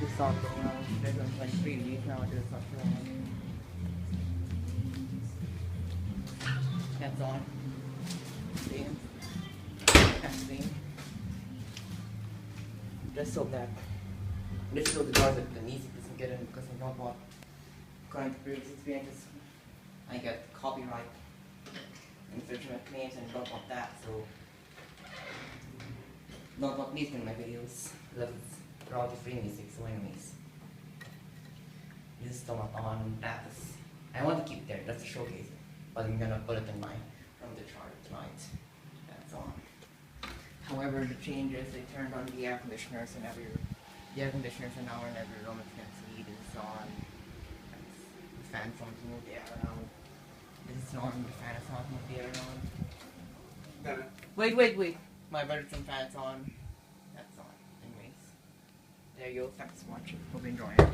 This on going on. There's like 3 weeks now. Just not on. That's on. See? Testing. Just so that. Just so the doors that the music doesn't get in because I don't want going to previous experiences. I get copyright infringement claims and don't want that, so don't want music in my videos because it's royalty free music, so anyways. This is still not on. That is, I want to keep it there, that's a showcase. But I'm gonna put it in my from the chart tonight. That's on. However, the changes, they turned on the air conditioners and the air conditioners are now in every room. As you can see, this is on. The fan from to move the air around. This is on. The fan is on to move the air around. Wait. My bedroom fan's on. That's on. Anyways, there you go. Thanks for watching. Hope you enjoy it.